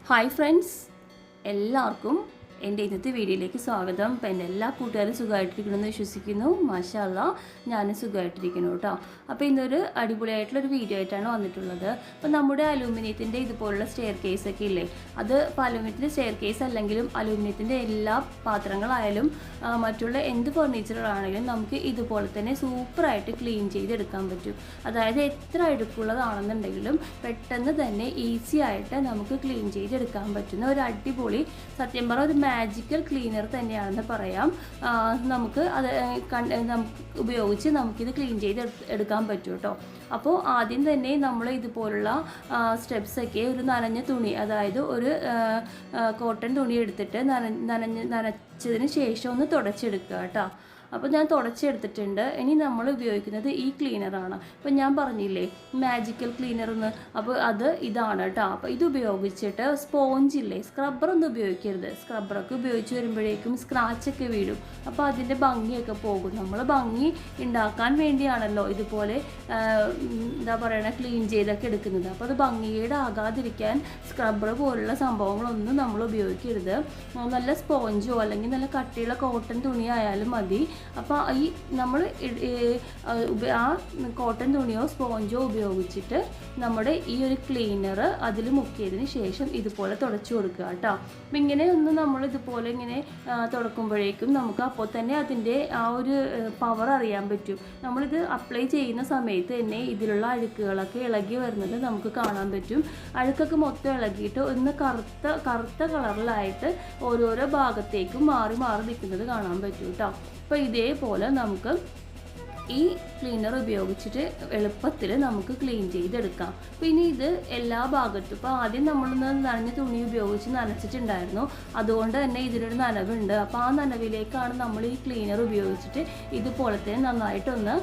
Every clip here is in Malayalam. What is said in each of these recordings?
ഹായ് ഫ്രണ്ട്സ്, എല്ലാവർക്കും എൻ്റെ ഇന്നത്തെ വീഡിയോയിലേക്ക് സ്വാഗതം. ഇപ്പം എൻ്റെ എല്ലാ കൂട്ടുകാരും സുഖമായിട്ടിരിക്കണമെന്ന് വിശ്വസിക്കുന്നു. മാഷാ അല്ലാ, ഞാനും സുഖമായിട്ടിരിക്കുന്നു കേട്ടോ. അപ്പോൾ ഇന്നൊരു അടിപൊളിയായിട്ടുള്ളൊരു വീഡിയോ ആയിട്ടാണ് വന്നിട്ടുള്ളത്. അപ്പോൾ നമ്മുടെ അലൂമിനിയത്തിൻ്റെ ഇതുപോലുള്ള സ്റ്റെയർ കേസൊക്കെ ഇല്ലേ, അത് ഇപ്പോൾ അലൂമിനിയത്തിൻ്റെ സ്റ്റെയർ കേസ് അല്ലെങ്കിലും അലൂമിനിയത്തിൻ്റെ എല്ലാ പാത്രങ്ങളായാലും മറ്റുള്ള എന്ത് ഫർണിച്ചറുകളാണെങ്കിലും നമുക്ക് ഇതുപോലെ തന്നെ സൂപ്പറായിട്ട് ക്ലീൻ ചെയ്തെടുക്കാൻ പറ്റും. അതായത് എത്ര അഴുക്കുള്ളതാണെന്നുണ്ടെങ്കിലും പെട്ടെന്ന് തന്നെ ഈസി ആയിട്ട് നമുക്ക് ക്ലീൻ ചെയ്തെടുക്കാൻ പറ്റുന്ന ഒരു അടിപൊളി, സത്യം പറഞ്ഞ ഒരു മാജിക്കൽ ക്ലീനർ തന്നെയാണെന്ന് പറയാം. നമുക്ക് അത് ഉപയോഗിച്ച് നമുക്കിത് ക്ലീൻ ചെയ്ത് എടുക്കാൻ പറ്റും കേട്ടോ. അപ്പോൾ ആദ്യം തന്നെ നമ്മൾ ഇതുപോലുള്ള സ്റ്റെപ്സൊക്കെ ഒരു നനഞ്ഞ തുണി, അതായത് ഒരു കോട്ടൺ തുണി എടുത്തിട്ട് നനച്ചതിന് ശേഷം ഒന്ന് തുടച്ചെടുക്കുക കേട്ടോ. അപ്പോൾ ഞാൻ തുടച്ചെടുത്തിട്ടുണ്ട്. ഇനി നമ്മൾ ഉപയോഗിക്കുന്നത് ഈ ക്ലീനറാണ്. അപ്പോൾ ഞാൻ പറഞ്ഞില്ലേ മാജിക്കൽ ക്ലീനർ എന്ന്, അപ്പോൾ അത് ഇതാണ് കേട്ടോ. അപ്പോൾ ഇത് ഉപയോഗിച്ചിട്ട് സ്പോഞ്ചില്ലേ, സ്ക്രബ്ബറൊന്നും ഉപയോഗിക്കരുത്. സ്ക്രബ്ബറൊക്കെ ഉപയോഗിച്ച് വരുമ്പോഴേക്കും സ്ക്രാച്ചൊക്കെ വീഴും. അപ്പോൾ അതിൻ്റെ ഭംഗിയൊക്കെ പോകും. നമ്മൾ ഭംഗി ഉണ്ടാക്കാൻ വേണ്ടിയാണല്ലോ ഇതുപോലെ എന്താ പറയണ ക്ലീൻ ചെയ്തൊക്കെ എടുക്കുന്നത്. അപ്പോൾ അത് ഭംഗിയുടെ ആകാതിരിക്കാൻ സ്ക്രബ്ബർ പോലുള്ള സംഭവങ്ങളൊന്നും നമ്മൾ ഉപയോഗിക്കരുത്. നല്ല സ്പോഞ്ചോ അല്ലെങ്കിൽ നല്ല കട്ടിയുള്ള കോട്ടൺ തുണി ആയാലും മതി. അപ്പോൾ ഈ നമ്മൾ ആ കോട്ടൺ തുണിയോ സ്പോഞ്ചോ ഉപയോഗിച്ചിട്ട് നമ്മുടെ ഈ ഒരു ക്ലീനർ അതിൽ മുക്കിയതിന് ശേഷം ഇതുപോലെ തുടച്ചു കൊടുക്കുക കേട്ടോ. അപ്പം ഇങ്ങനെ ഒന്ന് നമ്മൾ ഇതുപോലെ ഇങ്ങനെ തുടക്കുമ്പോഴേക്കും നമുക്ക് അപ്പോൾ തന്നെ അതിൻ്റെ ആ ഒരു പവർ അറിയാൻ പറ്റും. നമ്മളിത് അപ്ലൈ ചെയ്യുന്ന സമയത്ത് തന്നെ ഇതിലുള്ള അഴുക്കുകളൊക്കെ ഇളകി വരുന്നത് നമുക്ക് കാണാൻ പറ്റും. അഴുക്കൊക്കെ മൊത്തം ഇളകിയിട്ട് ഒന്ന് കറുത്ത കളറിലായിട്ട് ഓരോരോ ഭാഗത്തേക്കും മാറി നിൽക്കുന്നത് കാണാൻ പറ്റും കേട്ടോ. അപ്പോൾ ഇതേപോലെ നമുക്ക് ഈ ക്ലീനർ ഉപയോഗിച്ചിട്ട് എളുപ്പത്തിൽ നമുക്ക് ക്ലീൻ ചെയ്തെടുക്കാം. അപ്പോൾ ഇനി ഇത് എല്ലാ ഭാഗത്തും, ഇപ്പോൾ ആദ്യം നമ്മളൊന്ന് നനഞ്ഞ തുണി ഉപയോഗിച്ച് നനച്ചിട്ടുണ്ടായിരുന്നു, അതുകൊണ്ട് തന്നെ ഇതിലൊരു നനവുണ്ട്. അപ്പോൾ ആ നനവിലേക്കാണ് നമ്മൾ ഈ ക്ലീനർ ഉപയോഗിച്ചിട്ട് ഇതുപോലെ തന്നെ നന്നായിട്ടൊന്ന്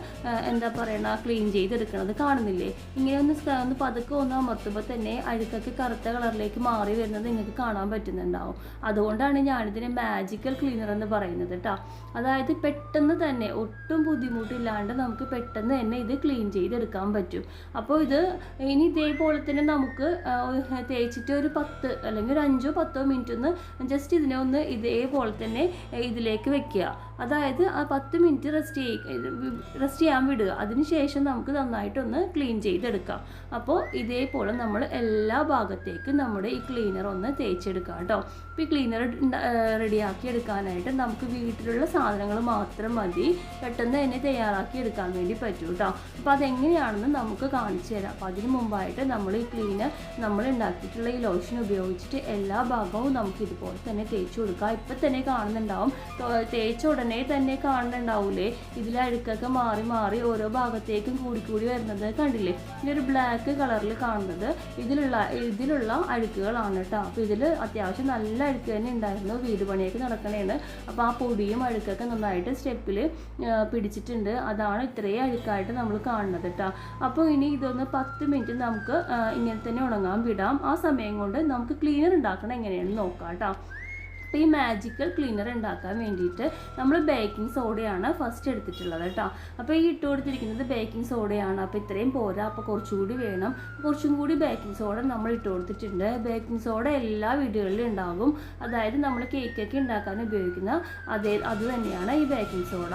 എന്താ പറയുക ക്ലീൻ ചെയ്തെടുക്കുന്നത്. കാണുന്നില്ലേ, ഇങ്ങനെ ഒന്ന് പതുക്കെ ഒന്ന് അമർത്തുമ്പോൾ തന്നെ അഴുക്കൊക്കെ കറുത്ത കളറിലേക്ക് മാറി വരുന്നത് നിങ്ങൾക്ക് കാണാൻ പറ്റുന്നുണ്ടാവും. അതുകൊണ്ടാണ് ഞാനിതിനെ മാജിക്കൽ ക്ലീനർ എന്ന് പറയുന്നത് കേട്ടോ. അതായത് പെട്ടെന്ന് തന്നെ ഒട്ടും ബുദ്ധിമുട്ടില്ലാണ്ട് നമുക്ക് പെട്ടെന്ന് തന്നെ ഇത് ക്ലീൻ ചെയ്തെടുക്കാൻ പറ്റും. അപ്പോൾ ഇത് ഇനി ഇതേപോലെ തന്നെ നമുക്ക് തേച്ചിട്ട് ഒരു 10 അല്ലെങ്കിൽ ഒരു 5-10 മിനിറ്റ് ഒന്ന് ജസ്റ്റ് ഇതിനെ ഒന്ന് ഇതേപോലെ തന്നെ ഇതിലേക്ക് വെക്കുക. അതായത് ആ 10 മിനിറ്റ് റെസ്റ്റ് ചെയ്യാൻ വിടുക. അതിനുശേഷം നമുക്ക് നന്നായിട്ടൊന്ന് ക്ലീൻ ചെയ്തെടുക്കാം. അപ്പോൾ ഇതേപോലെ നമ്മൾ എല്ലാ ഭാഗത്തേക്കും നമ്മുടെ ഈ ക്ലീനർ ഒന്ന് തേച്ചെടുക്കാം കേട്ടോ. അപ്പോൾ ഈ ക്ലീനർ റെഡിയാക്കി എടുക്കാനായിട്ട് നമുക്ക് വീട്ടിലുള്ള സാധനങ്ങൾ മാത്രം മതി, പെട്ടെന്ന് തന്നെ തയ്യാറാക്കി എടുക്കാൻ വേണ്ടി പറ്റും കേട്ടോ. അപ്പോൾ അതെങ്ങനെയാണെന്ന് നമുക്ക് കാണിച്ചു തരാം. അപ്പോൾ അതിന് മുമ്പായിട്ട് നമ്മൾ ഈ ക്ലീനർ നമ്മൾ ഉണ്ടാക്കിയിട്ടുള്ള ഈ ലോഷൻ ഉപയോഗിച്ചിട്ട് എല്ലാ ഭാഗവും നമുക്ക് ഇതുപോലെ തന്നെ തേച്ച് കൊടുക്കാം. ഇപ്പം തന്നെ കാണുന്നുണ്ടാവും, തേച്ച ഉടനെ തന്നെ കാണുന്നുണ്ടാവൂലേ ഇതിലെ അഴുക്കൊക്കെ മാറി ഓരോ ഭാഗത്തേക്കും കൂടി വരുന്നത് കണ്ടില്ലേ. ഇതൊരു ബ്ലാക്ക് കളറിൽ കാണുന്നത് ഇതിലുള്ള അഴുക്കുകളാണ് കേട്ടോ. അപ്പോൾ ഇതിൽ അത്യാവശ്യം നല്ല അഴുക്ക് തന്നെ ഉണ്ടായിരുന്നു. വീട് പണിയൊക്കെ നടക്കണേണ്. അപ്പോൾ ആ പൊടിയും അഴുക്കൊക്കെ നന്നായിട്ട് സ്റ്റെപ്പിൽ പിടിച്ചിട്ടുണ്ട്. അതാണ് ഇത്രയും അഴുക്കായിട്ട് നമ്മൾ കാണുന്നത് കേട്ടോ. അപ്പോൾ ഇനി ഇതൊന്ന് 10 മിനിറ്റ് നമുക്ക് ഇങ്ങനെ തന്നെ ഉണങ്ങാൻ വിടാം. ആ സമയം കൊണ്ട് നമുക്ക് ക്ലീനർ ഉണ്ടാക്കണം എങ്ങനെയാണെന്ന് നോക്കാം കേട്ടോ. അപ്പോൾ ഈ മാജിക്കൽ ക്ലീനർ ഉണ്ടാക്കാൻ വേണ്ടിയിട്ട് നമ്മൾ ബേക്കിംഗ് സോഡയാണ് ഫസ്റ്റ് എടുത്തിട്ടുള്ളത് കേട്ടോ. അപ്പോൾ ഈ ഇട്ട് കൊടുത്തിരിക്കുന്നത് ബേക്കിംഗ് സോഡയാണ്. അപ്പോൾ ഇത്രയും പോരാ, അപ്പോൾ കുറച്ചുകൂടി വേണം. കുറച്ചും കൂടി ബേക്കിംഗ് സോഡ നമ്മൾ ഇട്ട് കൊടുത്തിട്ടുണ്ട്. ബേക്കിംഗ് സോഡ എല്ലാ വീടുകളിലും ഉണ്ടാകും. അതായത് നമ്മൾ കേക്കൊക്കെ ഉണ്ടാക്കാൻ ഉപയോഗിക്കുന്ന അത് തന്നെയാണ് ഈ ബേക്കിംഗ് സോഡ.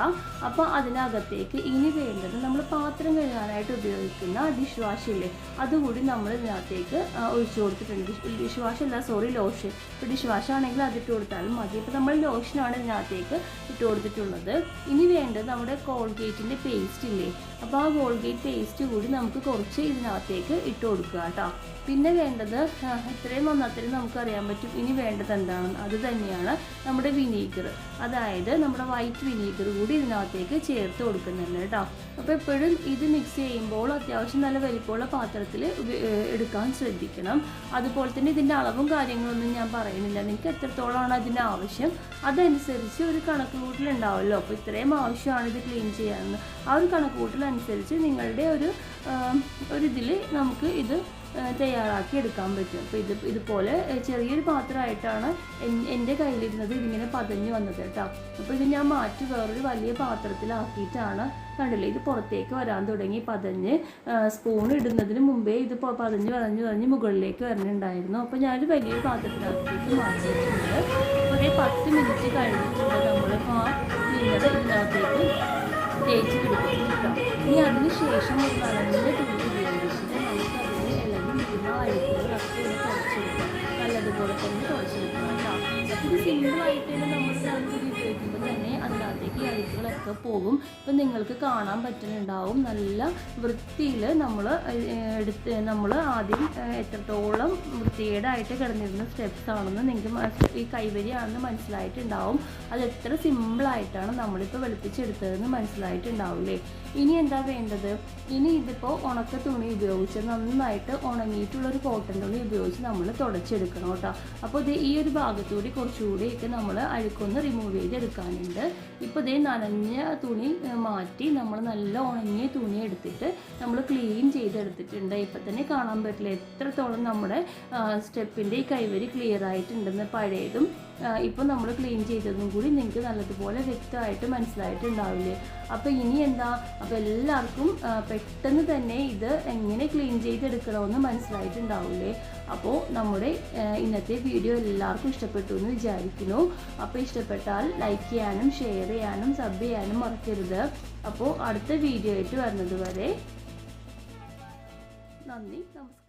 അപ്പോൾ അതിനകത്തേക്ക് ഇനി വേണ്ടത് നമ്മൾ പാത്രം കഴുകാനായിട്ട് ഉപയോഗിക്കുന്ന ഡിഷ് വാഷ് ഇല്ലേ, അതുകൂടി നമ്മൾ ഇതിനകത്തേക്ക് ഒഴിച്ചു കൊടുത്തിട്ടുണ്ട്. ഡിഷ് വാഷ് അല്ല, സോറി, ലോഷൻ. ഇപ്പോൾ ഡിഷ് വാഷ് ആണെങ്കിൽ അതിട്ട് കൊടുത്താലും മതി. ഇപ്പോൾ നമ്മൾ ലോഷനാണ് ഇതിനകത്തേക്ക് ഇട്ട് കൊടുത്തിട്ടുള്ളത്. ഇനി വേണ്ടത് നമ്മുടെ കോൾഗേറ്റിൻ്റെ പേസ്റ്റ് ഇല്ലേ, അപ്പോൾ ആ കോൾഗേറ്റ് പേസ്റ്റ് കൂടി നമുക്ക് കുറച്ച് ഇതിനകത്തേക്ക് ഇട്ട് കൊടുക്കുക കേട്ടോ. പിന്നെ വേണ്ടത് ഇത്രയും വന്നത്രയും നമുക്കറിയാൻ പറ്റും. ഇനി വേണ്ടത് എന്താണെന്ന്, അത് തന്നെയാണ് നമ്മുടെ വിനീഗർ. അതായത് നമ്മുടെ വൈറ്റ് വിനീഗർ കൂടി ഇതിനകത്തേക്ക് ചേർത്ത് കൊടുക്കുന്നുണ്ട് കേട്ടോ. അപ്പോൾ എപ്പോഴും ഇത് മിക്സ് ചെയ്യുമ്പോൾ അത്യാവശ്യം നല്ല വലിപ്പമുള്ള പാത്രത്തിൽ എടുക്കാൻ ശ്രദ്ധിക്കണം. അതുപോലെ തന്നെ ഇതിൻ്റെ അളവും കാര്യങ്ങളൊന്നും ഞാൻ പറയുന്നില്ല. നിങ്ങൾക്ക് എത്രത്തോളമാണ് അതിൻ്റെ ആവശ്യം അതനുസരിച്ച് ഒരു കണക്ക് കൂട്ടലുണ്ടാവുമല്ലോ. അപ്പോൾ ഇത്രയും ആവശ്യമാണ് ഇത് ക്ലീൻ ചെയ്യാമെന്ന്, ആ ഒരു കണക്ക് കൂട്ടൽ പാത്രത്തിനനുസരിച്ച് നിങ്ങളുടെ ഒരു ഇതിൽ നമുക്ക് ഇത് തയ്യാറാക്കി എടുക്കാൻ പറ്റും. അപ്പോൾ ഇതുപോലെ ചെറിയൊരു പാത്രമായിട്ടാണ് എൻ്റെ കയ്യിലിരുന്നത് ഇതിങ്ങനെ പതഞ്ഞ് വന്നത് കേട്ടോ. അപ്പോൾ ഇത് ഞാൻ മാറ്റി വേറൊരു വലിയ പാത്രത്തിലാക്കിയിട്ടാണ്, കണ്ടില്ലേ ഇത് പുറത്തേക്ക് വരാൻ തുടങ്ങി പതഞ്ഞ്. സ്പൂൺ ഇടുന്നതിന് മുമ്പേ ഇത് പതഞ്ഞ് മുകളിലേക്ക് വരണുണ്ടായിരുന്നു. അപ്പോൾ ഞാനൊരു വലിയൊരു പാത്രത്തിലാക്കിയിട്ട് മാറ്റി വെച്ചിട്ടുണ്ട്. ഒരു 10 മിനിറ്റ് കഴിഞ്ഞിട്ടുണ്ട് നമ്മളിപ്പോൾ ആ ക്ലീനർ ഇതിനകത്തേക്ക് തേച്ച് പിടിപ്പിക്കും കേട്ടോ. ഇനി അതിന് ശേഷം ഒരു നനഞ്ഞ തുണി ഉപയോഗിച്ചിട്ട് നമുക്ക് അഴുക്കുകളൊക്കെ ഒന്ന് തുടച്ചെടുക്കാം, നല്ലതുപോലെ തന്നെ തുടച്ചെടുക്കണം കേട്ടോ. അപ്പോൾ ഇത് സിമ്പിളായിട്ട് തന്നെ നമ്മൾ നല്ലൊരു ഉപയോഗിക്കുമ്പോൾ തന്നെ അതിനകത്തേക്ക് ഈ അഴുക്കുകളൊക്കെ പോകും. ഇപ്പം നിങ്ങൾക്ക് കാണാൻ പറ്റുന്നുണ്ടാവും നല്ല വൃത്തിയിൽ നമ്മൾ ആദ്യം എത്രത്തോളം വൃത്തികേടായിട്ട് കിടന്നിരുന്ന സ്റ്റെപ്സ് ആണെന്ന് നിങ്ങൾക്ക് ഈ കൈവരിയാണെന്ന് മനസ്സിലായിട്ടുണ്ടാവും. അത് എത്ര സിമ്പിളായിട്ടാണ് നമ്മളിപ്പോൾ വെളുപ്പിച്ചെടുത്തതെന്ന് മനസ്സിലായിട്ടുണ്ടാവില്ലേ. ഇനി എന്താ വേണ്ടത്, ഇനി ഇതിപ്പോൾ ഉണക്ക തുണി ഉപയോഗിച്ച് നന്നായിട്ട് ഉണങ്ങിയിട്ടുള്ളൊരു കോട്ടൺ തുണി ഉപയോഗിച്ച് നമ്മൾ തുടച്ചെടുക്കണം കേട്ടോ. അപ്പോൾ ഇത് ഈ ഒരു ഭാഗത്തുകൂടി കുറച്ചുകൂടിയൊക്കെ നമ്മൾ അഴുക്കൊന്ന് റിമൂവ് ചെയ്തെടുക്കാനുണ്ട്. ഇപ്പോൾ ഇതേ നനഞ്ഞ തുണി മാറ്റി നമ്മൾ നല്ല ഉണങ്ങിയ തുണി എടുത്തിട്ട് നമ്മൾ ക്ലീൻ ചെയ്തെടുത്തിട്ടുണ്ട്. ഇപ്പം തന്നെ കാണാൻ പറ്റില്ല എത്രത്തോളം നമ്മുടെ സ്റ്റെപ്പിൻ്റെ ഈ കൈവരി ക്ലിയർ ആയിട്ടുണ്ടെന്ന്. പഴയതും ഇപ്പോൾ നമ്മൾ ക്ലീൻ ചെയ്തതും കൂടി നിങ്ങൾക്ക് നല്ലതുപോലെ വ്യക്തമായിട്ട് മനസ്സിലായിട്ടുണ്ടാവില്ലേ. അപ്പോൾ ഇനി എന്താ, അപ്പോൾ എല്ലാവർക്കും പെട്ടെന്ന് തന്നെ ഇത് എങ്ങനെ ക്ലീൻ ചെയ്തെടുക്കണമെന്ന് മനസ്സിലായിട്ടുണ്ടാവില്ലേ. അപ്പോൾ നമ്മുടെ ഇന്നത്തെ വീഡിയോ എല്ലാവർക്കും ഇഷ്ടപ്പെട്ടു എന്ന് വിചാരിക്കുന്നു. അപ്പോൾ ഇഷ്ടപ്പെട്ടാൽ ലൈക്ക് ചെയ്യാനും ഷെയർ ചെയ്യാനും സബ് ചെയ്യാനും മറക്കരുത്. അപ്പോൾ അടുത്ത വീഡിയോ ആയിട്ട് വരുന്നത് വരെ നന്ദി, നമസ്കാരം.